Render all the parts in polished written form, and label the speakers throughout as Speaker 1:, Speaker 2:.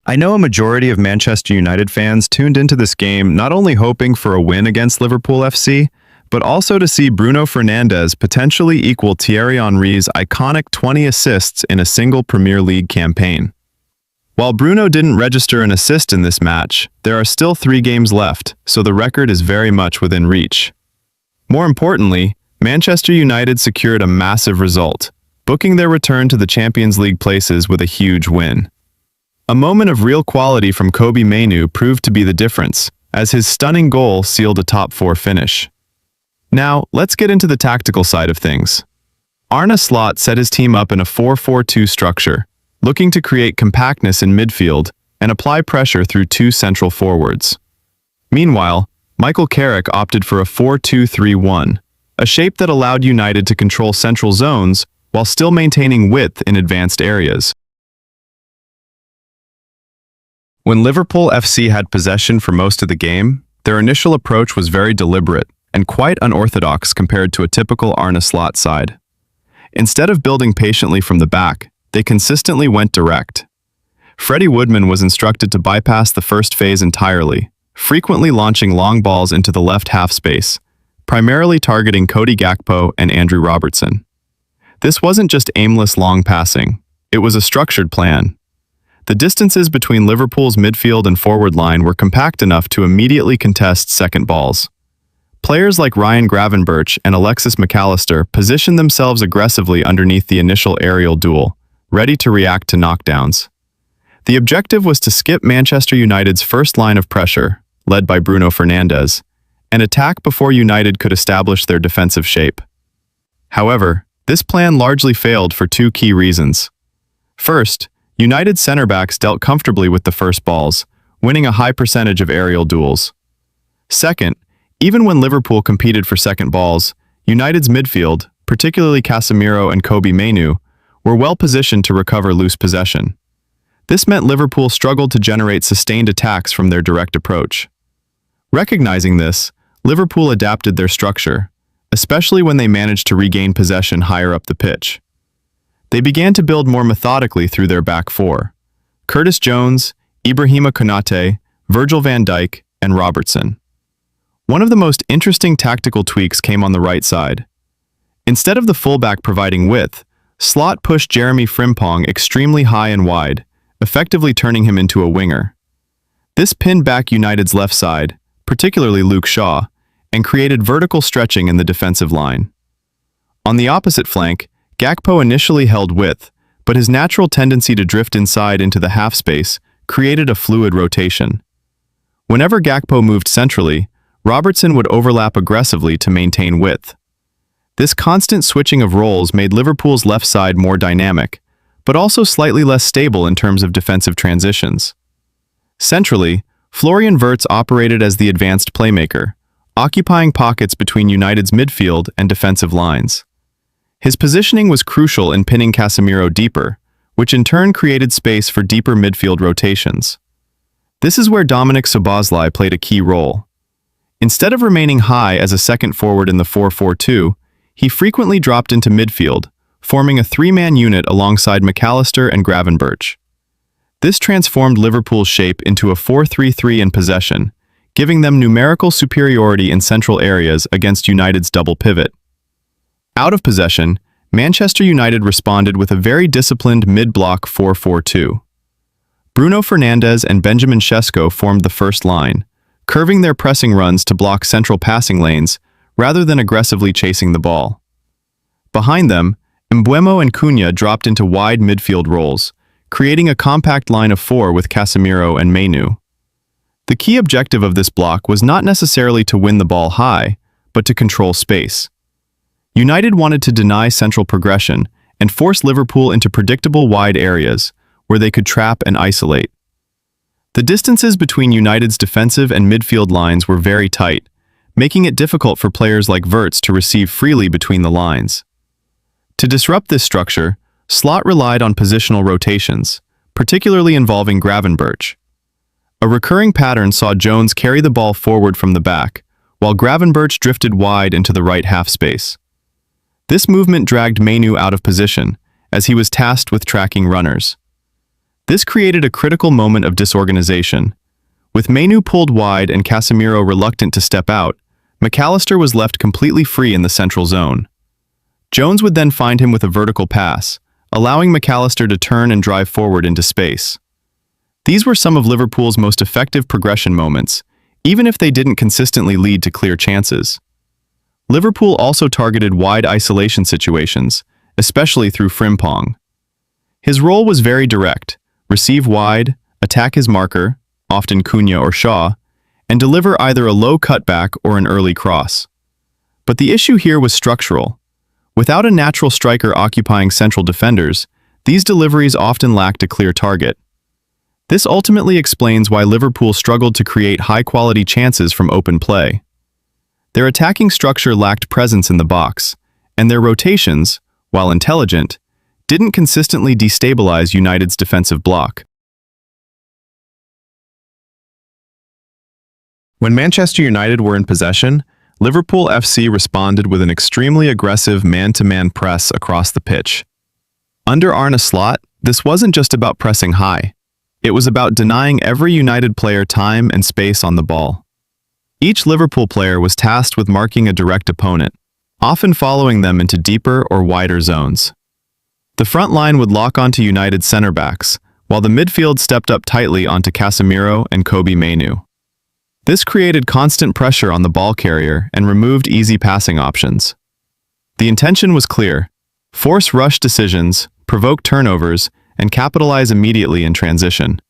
Speaker 1: I know a majority of Manchester United fans tuned into this game not only hoping for a win against Liverpool FC, but also to see Bruno Fernandes potentially equal Thierry Henry's iconic 20 assists in a single Premier League campaign. While Bruno didn't register an assist in this match, there are still 3 games left, so the record is very much within reach. More importantly, Manchester United secured a massive result, booking their return to the Champions League places with a huge win. A moment of real quality from Kobbie Mainoo proved to be the difference, as his stunning goal sealed a top 4 finish. Now, let's get into the tactical side of things. Arne Slot set his team up in a 4-4-2 structure, looking to create compactness in midfield and apply pressure through 2 central forwards. Meanwhile, Michael Carrick opted for a 4-2-3-1, a shape that allowed United to control central zones while still maintaining width in advanced areas. When Liverpool FC had possession for most of the game, their initial approach was very deliberate and quite unorthodox compared to a typical Arne Slot side. Instead of building patiently from the back, they consistently went direct. Freddie Woodman was instructed to bypass the first phase entirely, frequently launching long balls into the left half space, primarily targeting Cody Gakpo and Andrew Robertson. This wasn't just aimless long passing, it was a structured plan. The distances between Liverpool's midfield and forward line were compact enough to immediately contest second balls. Players like Ryan Gravenberch and Alexis Allister positioned themselves aggressively underneath the initial aerial duel, ready to react to knockdowns. The objective was to skip Manchester United's first line of pressure, led by Bruno Fernandes, and attack before United could establish their defensive shape. However, this plan largely failed for 2 key reasons. First, United center-backs dealt comfortably with the first balls, winning a high percentage of aerial duels. Second, even when Liverpool competed for second balls, United's midfield, particularly Casemiro and Kobbie Mainoo, were well positioned to recover loose possession. This meant Liverpool struggled to generate sustained attacks from their direct approach. Recognizing this, Liverpool adapted their structure, especially when they managed to regain possession higher up the pitch. They began to build more methodically through their back 4: Curtis Jones, Ibrahima Konate, Virgil van Dijk, and Robertson. One of the most interesting tactical tweaks came on the right side. Instead of the fullback providing width, Slot pushed Jeremy Frimpong extremely high and wide, effectively turning him into a winger. This pinned back United's left side, particularly Luke Shaw, and created vertical stretching in the defensive line. On the opposite flank, Gakpo initially held width, but his natural tendency to drift inside into the half space created a fluid rotation. Whenever Gakpo moved centrally, Robertson would overlap aggressively to maintain width. This constant switching of roles made Liverpool's left side more dynamic, but also slightly less stable in terms of defensive transitions. Centrally, Florian Wirtz operated as the advanced playmaker, occupying pockets between United's midfield and defensive lines. His positioning was crucial in pinning Casemiro deeper, which in turn created space for deeper midfield rotations. This is where Dominik Szoboszlai played a key role. Instead of remaining high as a second forward in the 4-4-2, he frequently dropped into midfield, forming a 3-man unit alongside McAllister and Gravenberch. This transformed Liverpool's shape into a 4-3-3 in possession, giving them numerical superiority in central areas against United's double pivot. Out of possession, Manchester United responded with a very disciplined mid-block 4-4-2. Bruno Fernandes and Benjamin Sesko formed the first line, curving their pressing runs to block central passing lanes rather than aggressively chasing the ball. Behind them, Mbeumo and Cunha dropped into wide midfield roles, creating a compact line of 4 with Casemiro and Mainoo. The key objective of this block was not necessarily to win the ball high, but to control space. United wanted to deny central progression and force Liverpool into predictable wide areas where they could trap and isolate. The distances between United's defensive and midfield lines were very tight, making it difficult for players like Wirtz to receive freely between the lines. To disrupt this structure, Slot relied on positional rotations, particularly involving Gravenberch. A recurring pattern saw Jones carry the ball forward from the back, while Gravenberch drifted wide into the right half space. This movement dragged Mainoo out of position, as he was tasked with tracking runners. This created a critical moment of disorganization. With Mainu pulled wide and Casemiro reluctant to step out, McAllister was left completely free in the central zone. Jones would then find him with a vertical pass, allowing McAllister to turn and drive forward into space. These were some of Liverpool's most effective progression moments, even if they didn't consistently lead to clear chances. Liverpool also targeted wide isolation situations, especially through Frimpong. His role was very direct: receive wide, attack his marker, often Cunha or Shaw, and deliver either a low cutback or an early cross. But the issue here was structural. Without a natural striker occupying central defenders, these deliveries often lacked a clear target. This ultimately explains why Liverpool struggled to create high-quality chances from open play. Their attacking structure lacked presence in the box, and their rotations, while intelligent, didn't consistently destabilize United's defensive block. When Manchester United were in possession, Liverpool FC responded with an extremely aggressive man-to-man press across the pitch. Under Arne Slot, this wasn't just about pressing high. It was about denying every United player time and space on the ball. Each Liverpool player was tasked with marking a direct opponent, often following them into deeper or wider zones. The front line would lock onto United's center-backs, while the midfield stepped up tightly onto Casemiro and Kobbie Mainoo. This created constant pressure on the ball carrier and removed easy passing options. The intention was clear: force rush decisions, provoke turnovers, and capitalize immediately in transition.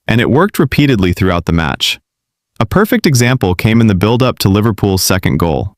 Speaker 1: And it worked repeatedly throughout the match. A perfect example came in the build-up to Liverpool's second goal.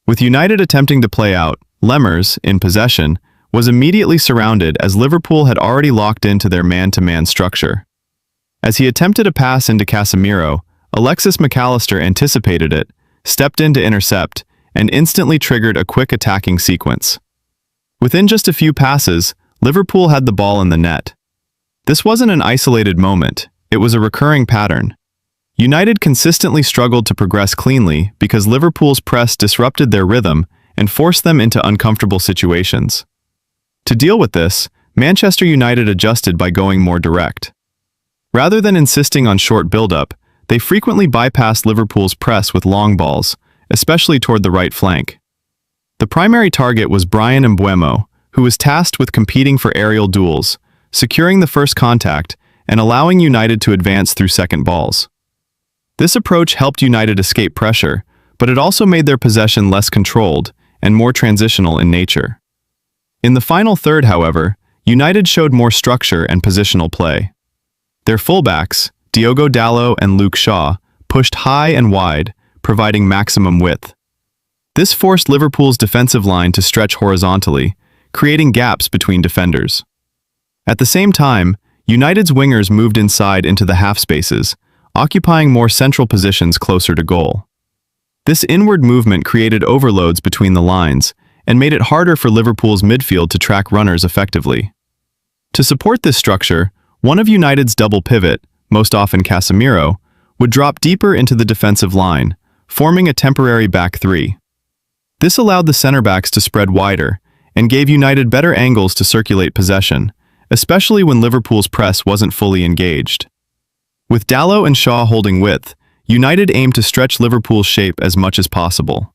Speaker 1: With United attempting to play out, Lemmers, in possession, was immediately surrounded as Liverpool had already locked into their man-to-man structure. As he attempted a pass into Casemiro, Alexis McAllister anticipated it, stepped in to intercept, and instantly triggered a quick attacking sequence. Within just a few passes, Liverpool had the ball in the net. This wasn't an isolated moment, it was a recurring pattern. United consistently struggled to progress cleanly because Liverpool's press disrupted their rhythm and forced them into uncomfortable situations. To deal with this, Manchester United adjusted by going more direct. Rather than insisting on short build-up, they frequently bypassed Liverpool's press with long balls, especially toward the right flank. The primary target was Bryan Mbeumo, who was tasked with competing for aerial duels, securing the first contact, and allowing United to advance through second balls. This approach helped United escape pressure, but it also made their possession less controlled and more transitional in nature. In the final third, however, United showed more structure and positional play. Their fullbacks, Diogo Dalot and Luke Shaw, pushed high and wide, providing maximum width. This forced Liverpool's defensive line to stretch horizontally, creating gaps between defenders. At the same time, United's wingers moved inside into the half spaces, occupying more central positions closer to goal. This inward movement created overloads between the lines and made it harder for Liverpool's midfield to track runners effectively. To support this structure, one of United's double pivot, most often Casemiro, would drop deeper into the defensive line, forming a temporary back three. This allowed the center-backs to spread wider and gave United better angles to circulate possession, especially when Liverpool's press wasn't fully engaged. With Dalot and Shaw holding width, United aimed to stretch Liverpool's shape as much as possible.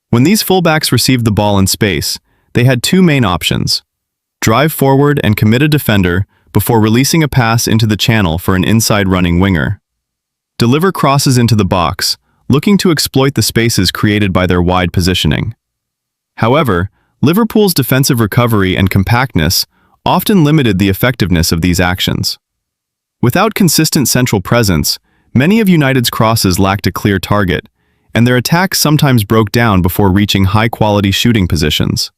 Speaker 1: When these fullbacks received the ball in space, they had two main options: drive forward and commit a defender before releasing a pass into the channel for an inside running winger. Deliver crosses into the box, looking to exploit the spaces created by their wide positioning. However, Liverpool's defensive recovery and compactness often limited the effectiveness of these actions. Without consistent central presence, many of United's crosses lacked a clear target, and their attacks sometimes broke down before reaching high-quality shooting positions.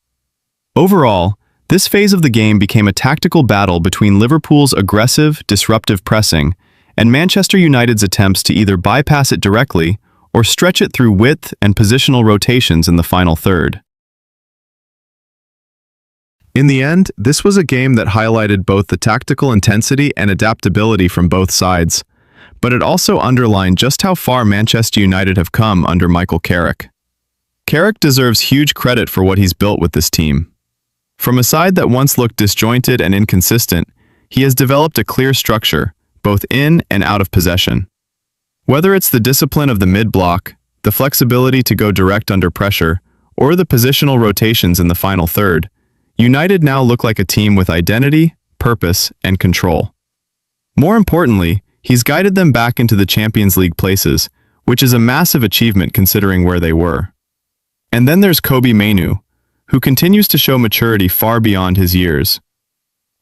Speaker 1: Overall, this phase of the game became a tactical battle between Liverpool's aggressive, disruptive pressing and Manchester United's attempts to either bypass it directly or stretch it through width and positional rotations in the final third. In the end, this was a game that highlighted both the tactical intensity and adaptability from both sides, but it also underlined just how far Manchester United have come under Michael Carrick. Carrick deserves huge credit for what he's built with this team. From a side that once looked disjointed and inconsistent, he has developed a clear structure, both in and out of possession. Whether it's the discipline of the mid-block, the flexibility to go direct under pressure, or the positional rotations in the final third, United now look like a team with identity, purpose, and control. More importantly, he's guided them back into the Champions League places, which is a massive achievement considering where they were. And then there's Kobbie Mainoo, who continues to show maturity far beyond his years.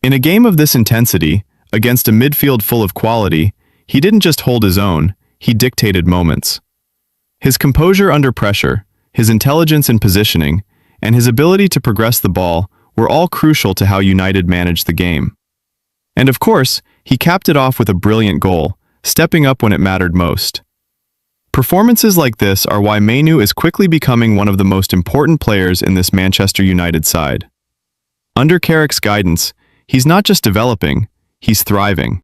Speaker 1: In a game of this intensity, against a midfield full of quality, he didn't just hold his own, he dictated moments. His composure under pressure, his intelligence in positioning, and his ability to progress the ball were all crucial to how United managed the game. And of course, he capped it off with a brilliant goal, stepping up when it mattered most. Performances like this are why Mainoo is quickly becoming one of the most important players in this Manchester United side. Under Carrick's guidance, he's not just developing, he's thriving.